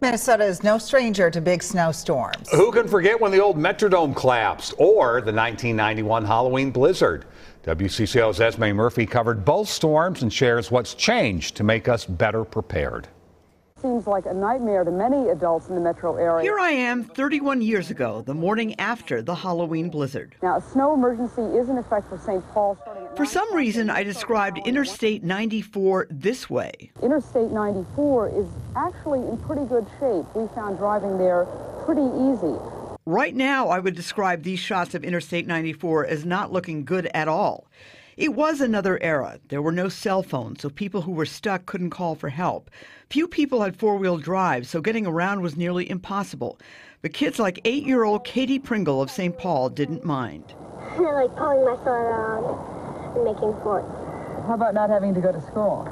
Minnesota is no stranger to big snowstorms. Who can forget when the old Metrodome collapsed or the 1991 Halloween blizzard? WCCO's Esme Murphy covered both storms and shares what's changed to make us better prepared. Seems like a nightmare to many adults in the metro area. Here I am 31 years ago, the morning after the Halloween blizzard. Now, a snow emergency is in effect for St. Paul. For some reason, I described Interstate 94 this way. Interstate 94 is actually in pretty good shape. We found driving there pretty easy. Right now, I would describe these shots of Interstate 94 as not looking good at all. It was another era. There were no cell phones, so people who were stuck couldn't call for help. Few people had four-wheel drives, so getting around was nearly impossible. But kids like 8-year-old Katie Pringle of St. Paul didn't mind. I like pulling my phone around and making forts. How about not having to go to school?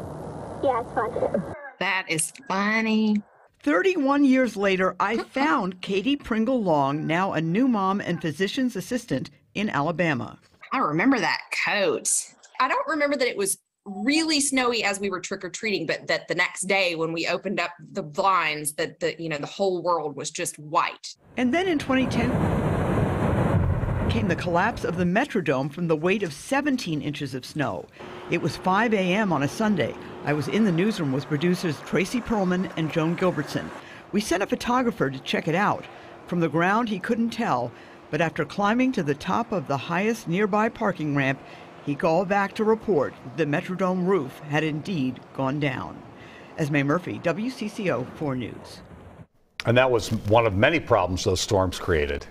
Yeah, it's fun. That is funny. 31 years later, I found Katie Pringle Long, now a new mom and physician's assistant in Alabama. I remember that coat. I don't remember that it was really snowy as we were trick-or-treating, but that the next day when we opened up the blinds, that the whole world was just white. And then in 2010 came the collapse of the Metrodome from the weight of 17 inches of snow. It was 5 a.m. on a Sunday. I was in the newsroom with producers Tracy Perlman and Joan Gilbertson. We sent a photographer to check it out. From the ground, he couldn't tell, but after climbing to the top of the highest nearby parking ramp, he called back to report the Metrodome roof had indeed gone down. Esme Murphy, WCCO 4 News. And that was one of many problems those storms created.